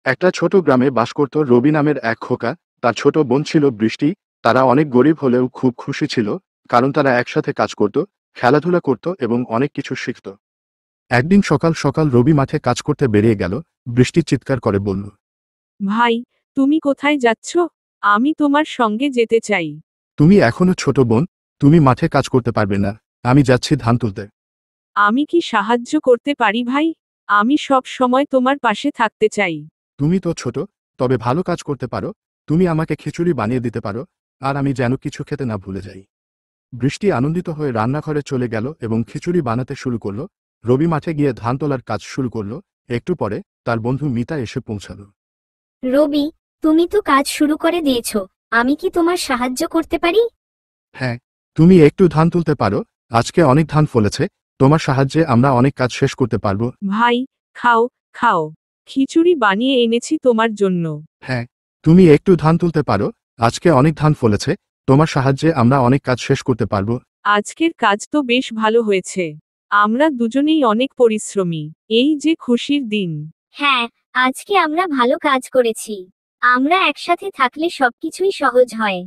একটা ছোট গ্রামে বাস করত রবি নামের এক খোকা। তার ছোট বোন ছিল বৃষ্টি। তারা অনেক গরিব হলেও খুব খুশি ছিল, কারণ তারা একসাথে কাজ করত, খেলাধুলা করত এবং অনেক কিছু শিখত। একদিন সকাল সকাল রবি মাঠে কাজ করতে বেরিয়ে গেল। বৃষ্টি চিৎকার করে বলল, ভাই, তুমি কোথায় যাচ্ছ? আমি তোমার সঙ্গে যেতে চাই। তুমি এখনো ছোট বোন, তুমি মাঠে কাজ করতে পারবে না। আমি যাচ্ছি ধান তুলতে। আমি কি সাহায্য করতে পারি ভাই? আমি সব সময় তোমার পাশে থাকতে চাই। তুমি তো ছোট, তবে ভালো কাজ করতে পারো। তুমি আমাকে খিচুড়ি বানিয়ে দিতে পারো, আর আমি যেন কিছু খেতে না ভুলে যাই। বৃষ্টি আনন্দিত হয়ে রান্নাঘরে চলে গেল এবং খিচুড়ি বানাতে শুরু করলো। রবি মাঠে গিয়ে ধান তোলার কাজ শুরু করলো। একটু পরে তার বন্ধু মিতা এসে পৌঁছালো। রবি, তুমি তো কাজ শুরু করে দিয়েছো। আমি কি তোমার সাহায্য করতে পারি? হ্যাঁ, তুমি একটু ধান তুলতে পারো। আজকে অনেক ধান ফলেছে। তোমার সাহায্যে আমরা অনেক কাজ শেষ করতে পারবো। ভাই, খাও, খাও। খিচুড়ি বানিয়ে এনেছি তোমার জন্য। হ্যাঁ, তুমি একটু ধান তুলতে পারো। আজকে অনেক ধান ফলেছে। তোমার সাহায্যে আমরা অনেক কাজ শেষ করতে পারবো। আজকের কাজ তো বেশ ভালো হয়েছে। আমরা দুজনেই অনেক পরিশ্রমী। এই যে খুশির দিন। হ্যাঁ, আজকে আমরা ভালো কাজ করেছি। আমরা একসাথে থাকলে সবকিছুই সহজ হয়।